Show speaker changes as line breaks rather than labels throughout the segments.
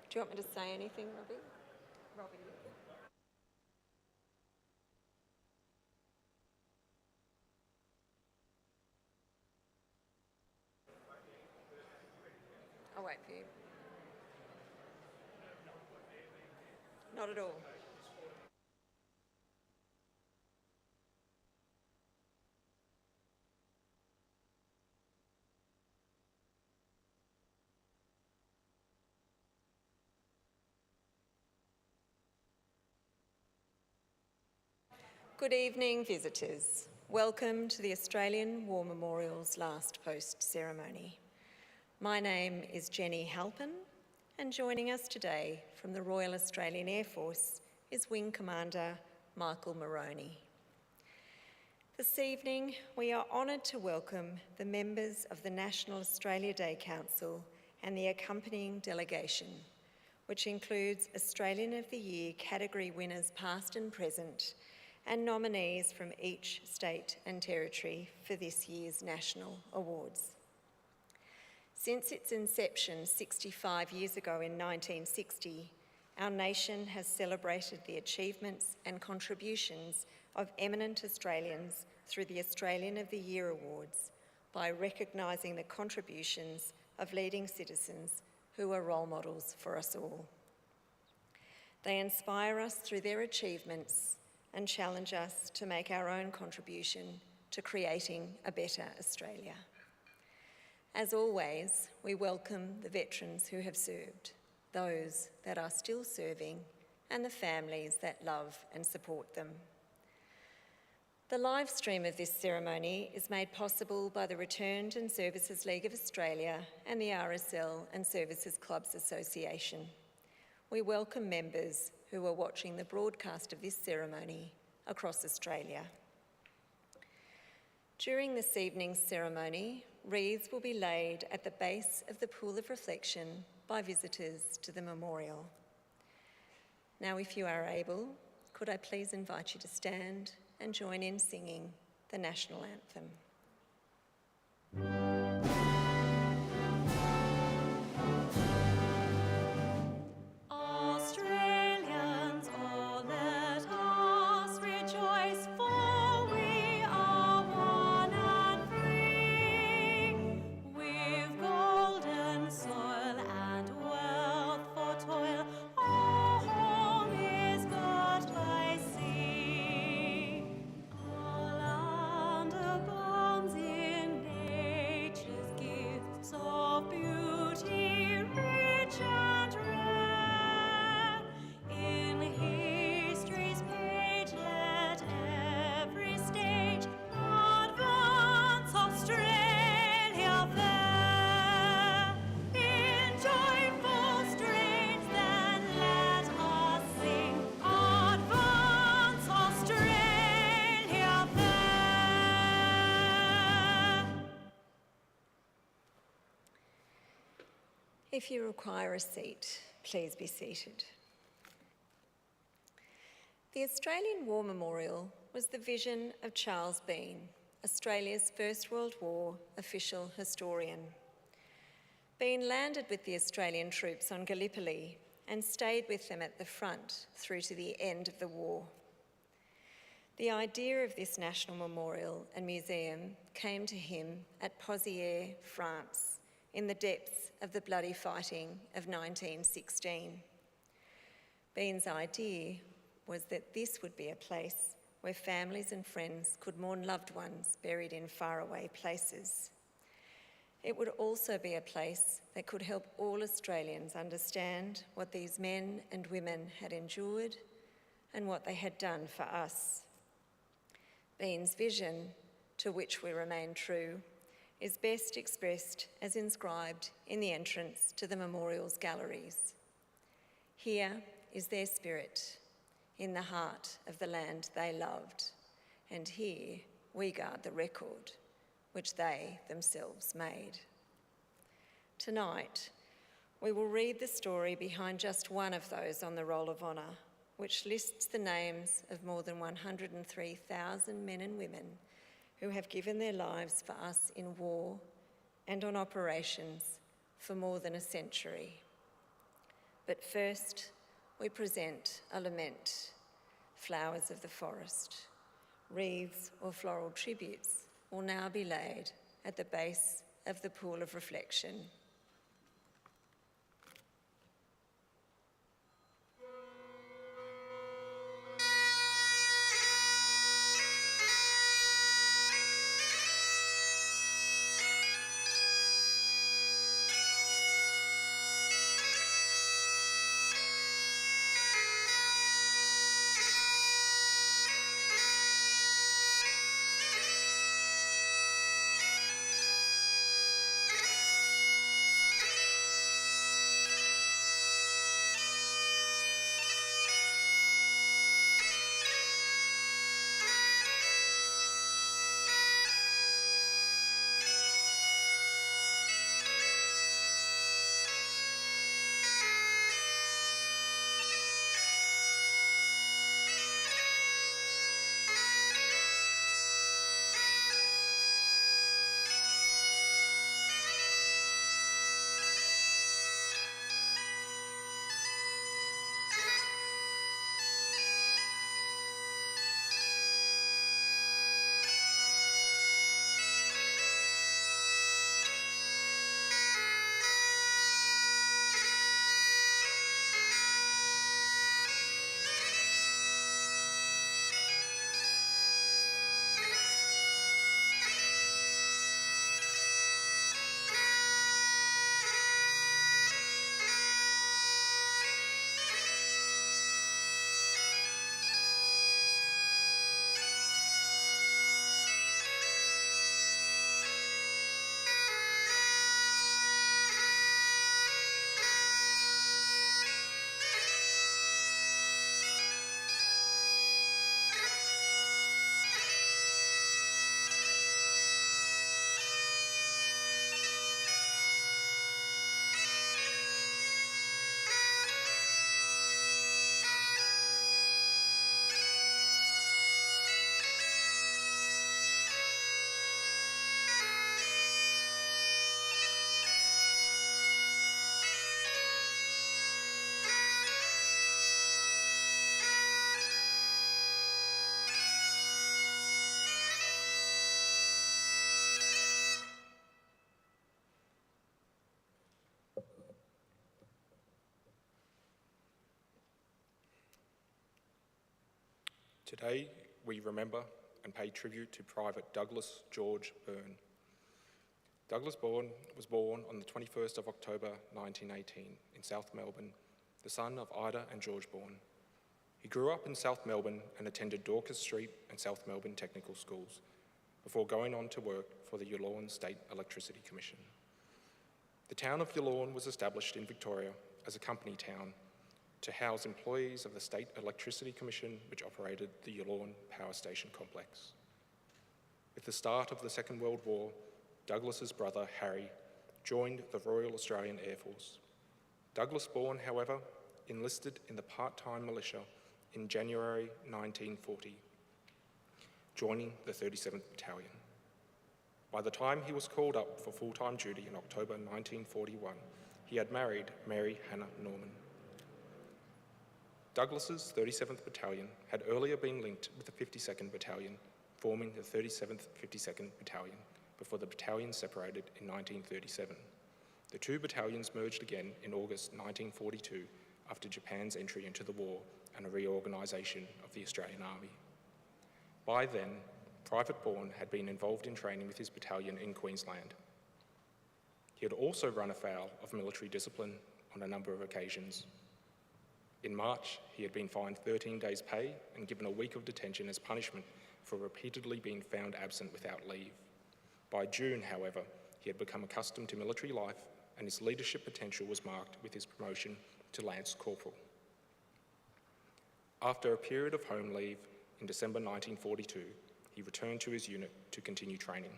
Do you want me to say anything, Robbie? Robbie. I'll wait for you. Not at all. Good evening, visitors. Welcome to the Australian War Memorial's last post ceremony. My name is Jenny Halpin, and joining us today from the Royal Australian Air Force is Wing Commander Michael Moroney. This evening, we are honoured to welcome the members of the National Australia Day Council and the accompanying delegation, which includes Australian of the Year category winners past and present, and nominees from each state and territory for this year's national awards. Since its inception 65 years ago in 1960, our nation has celebrated the achievements and contributions of eminent Australians through the Australian of the Year Awards by recognising the contributions of leading citizens who are role models for us all. They inspire us through their achievements and challenge us to make our own contribution to creating a better Australia. As always, we welcome the veterans who have served, those that are still serving, and the families that love and support them. The live stream of this ceremony is made possible by the Returned and Services League of Australia and the RSL and Services Clubs Association. We welcome members who are watching the broadcast of this ceremony across Australia. During this evening's ceremony, wreaths will be laid at the base of the pool of reflection by visitors to the memorial. Now, if you are able, could I please invite you to stand and join in singing the national anthem. If you require a seat, please be seated. The Australian War Memorial was the vision of Charles Bourne, Australia's First World War official historian. Bourne landed with the Australian troops on Gallipoli and stayed with them at the front through to the end of the war. The idea of this national memorial and museum came to him at Pozières, France, in the depths of the bloody fighting of 1916. Bourne's idea was that this would be a place where families and friends could mourn loved ones buried in faraway places. It would also be a place that could help all Australians understand what these men and women had endured and what they had done for us. Bourne's vision, to which we remain true, is best expressed as inscribed in the entrance to the memorial's galleries. Here is their spirit, in the heart of the land they loved, and here we guard the record which they themselves made. Tonight, we will read the story behind just one of those on the Roll of Honour, which lists the names of more than 103,000 men and women who have given their lives for us in war and on operations for more than a century. But first, we present a lament, flowers of the forest. Wreaths or floral tributes will now be laid at the base of the pool of reflection.
Today, we remember and pay tribute to Private Douglas George Bourne. Douglas Bourne was born on the 21st of October 1918 in South Melbourne, the son of Ida and George Bourne. He grew up in South Melbourne and attended Dorcas Street and South Melbourne Technical Schools before going on to work for the Yallourn State Electricity Commission. The town of Yallourn was established in Victoria as a company town to house employees of the State Electricity Commission, which operated the Yallourn Power Station complex. With the start of the Second World War, Douglas's brother, Harry, joined the Royal Australian Air Force. Douglas Bourne, however, enlisted in the part-time militia in January 1940, joining the 37th Battalion. By the time he was called up for full-time duty in October 1941, he had married Mary Hannah Norman. Douglas's 37th Battalion had earlier been linked with the 52nd Battalion, forming the 37th 52nd Battalion, before the battalion separated in 1937. The two battalions merged again in August 1942 after Japan's entry into the war and a reorganisation of the Australian Army. By then, Private Bourne had been involved in training with his battalion in Queensland. He had also run afoul of military discipline on a number of occasions. In March, he had been fined 13 days' pay and given a week of detention as punishment for repeatedly being found absent without leave. By June, however, he had become accustomed to military life and his leadership potential was marked with his promotion to Lance Corporal. After a period of home leave in December 1942, he returned to his unit to continue training.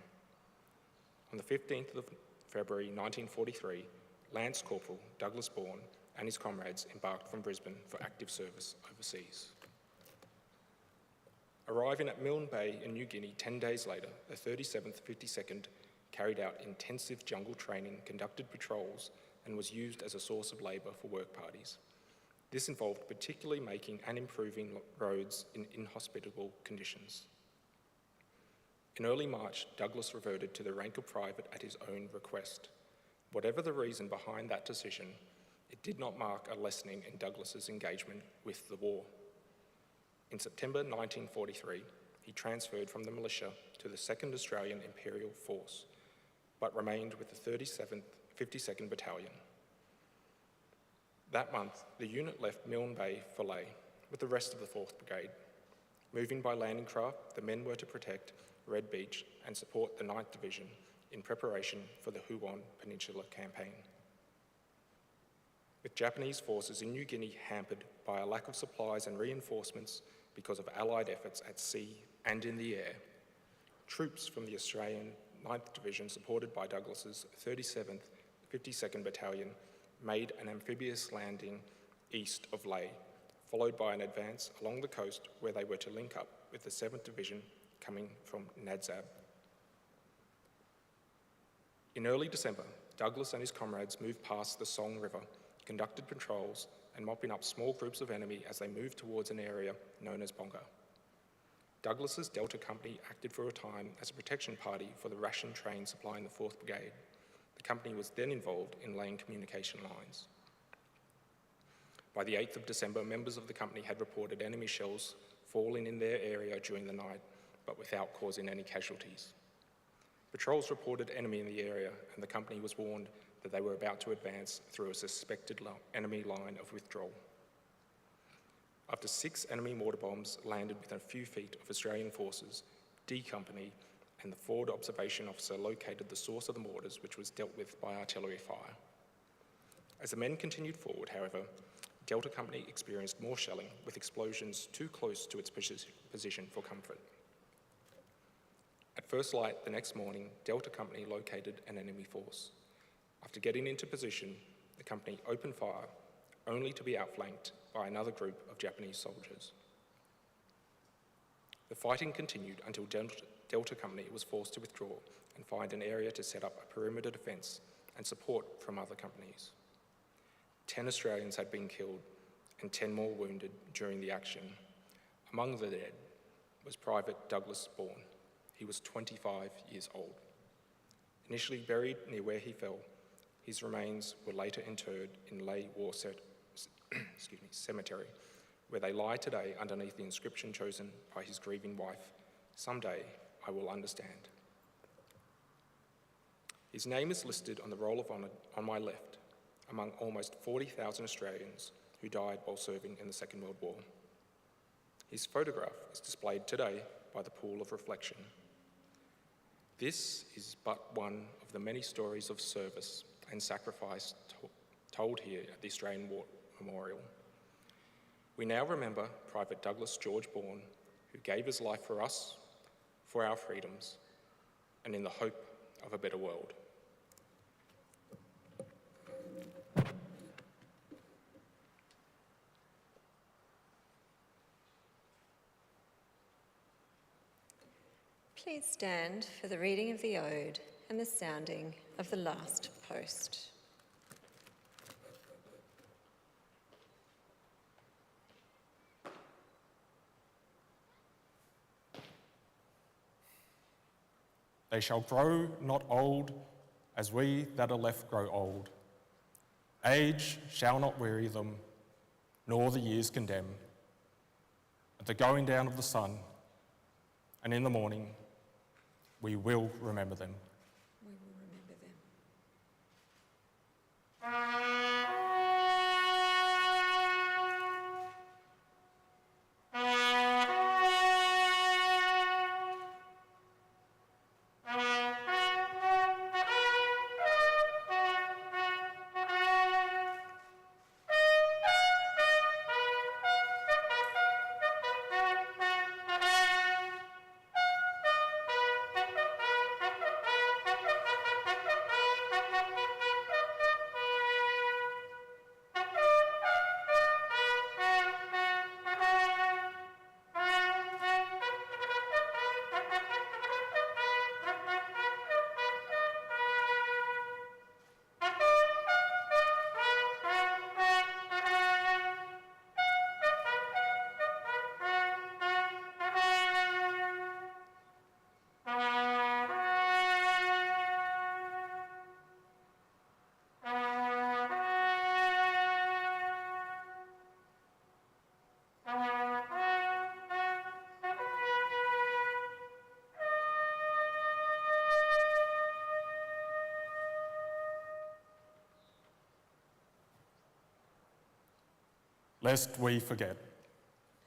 On the 15th of February 1943, Lance Corporal Douglas Bourne and his comrades embarked from Brisbane for active service overseas. Arriving at Milne Bay in New Guinea 10 days later, the 37th 52nd carried out intensive jungle training, conducted patrols, and was used as a source of labour for work parties. This involved particularly making and improving roads in inhospitable conditions. In early March, Douglas reverted to the rank of private at his own request. Whatever the reason behind that decision, it did not mark a lessening in Douglas's engagement with the war. In September 1943, he transferred from the militia to the 2nd Australian Imperial Force, but remained with the 37th 52nd Battalion. That month, the unit left Milne Bay for Lae with the rest of the 4th Brigade. Moving by landing craft, the men were to protect Red Beach and support the 9th Division in preparation for the Huon Peninsula Campaign. With Japanese forces in New Guinea hampered by a lack of supplies and reinforcements because of Allied efforts at sea and in the air, troops from the Australian 9th Division, supported by Douglas's 37th 52nd Battalion, made an amphibious landing east of Lae, followed by an advance along the coast where they were to link up with the 7th Division coming from Nadzab. In early December, Douglas and his comrades moved past the Song River, conducted patrols and mopping up small groups of enemy as they moved towards an area known as Bonga. Douglas's Delta Company acted for a time as a protection party for the ration train supplying the 4th Brigade. The company was then involved in laying communication lines. By the 8th of December, members of the company had reported enemy shells falling in their area during the night, but without causing any casualties. Patrols reported enemy in the area, and the company was warned that they were about to advance through a suspected enemy line of withdrawal. After 6 enemy mortar bombs landed within a few feet of Australian forces, D Company and the forward observation officer located the source of the mortars, which was dealt with by artillery fire. As the men continued forward, however, Delta Company experienced more shelling, with explosions too close to its position for comfort. At first light the next morning, Delta Company located an enemy force. After getting into position, the company opened fire, only to be outflanked by another group of Japanese soldiers. The fighting continued until Delta Company was forced to withdraw and find an area to set up a perimeter defence and support from other companies. 10 Australians had been killed and 10 more wounded during the action. Among the dead was Private Douglas Bourne. He was 25 years old. Initially buried near where he fell, his remains were later interred in Lae War Cemetery, where they lie today underneath the inscription chosen by his grieving wife, "Someday I will understand." His name is listed on the Roll of Honour on my left, among almost 40,000 Australians who died while serving in the Second World War. His photograph is displayed today by the Pool of Reflection. This is but one of the many stories of service and sacrifice told here at the Australian War Memorial. We now remember Private Douglas George Bourne, who gave his life for us, for our freedoms, and in the hope of a better world.
Please stand for the reading of the Ode and the sounding of the last post.
They shall grow not old as we that are left grow old. Age shall not weary them, nor the years condemn. At the going down of the sun, and in the morning, we will remember them.
We will remember them.
lest we forget.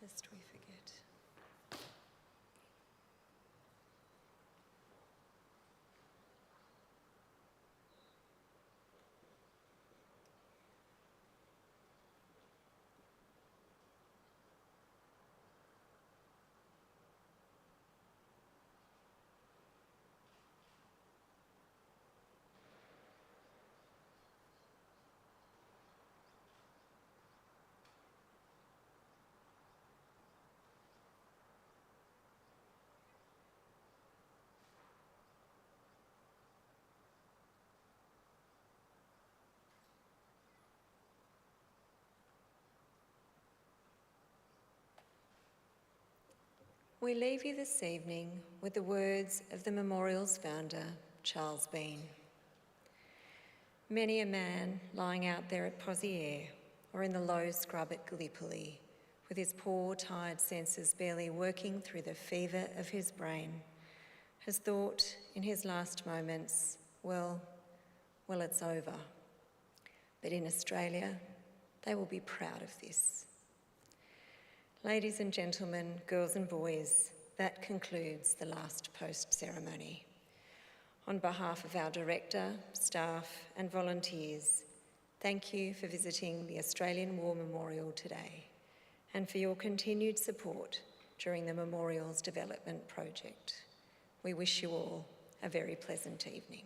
Lest we forget. We leave you this evening with the words of the memorial's founder, Charles Bourne. Many a man lying out there at Pozières or in the low scrub at Gallipoli, with his poor, tired senses barely working through the fever of his brain, has thought in his last moments, well, it's over. But in Australia, they will be proud of this. Ladies and gentlemen, girls and boys, that concludes the last post ceremony. On behalf of our director, staff and volunteers, thank you for visiting the Australian War Memorial today and for your continued support during the memorial's development project. We wish you all a very pleasant evening.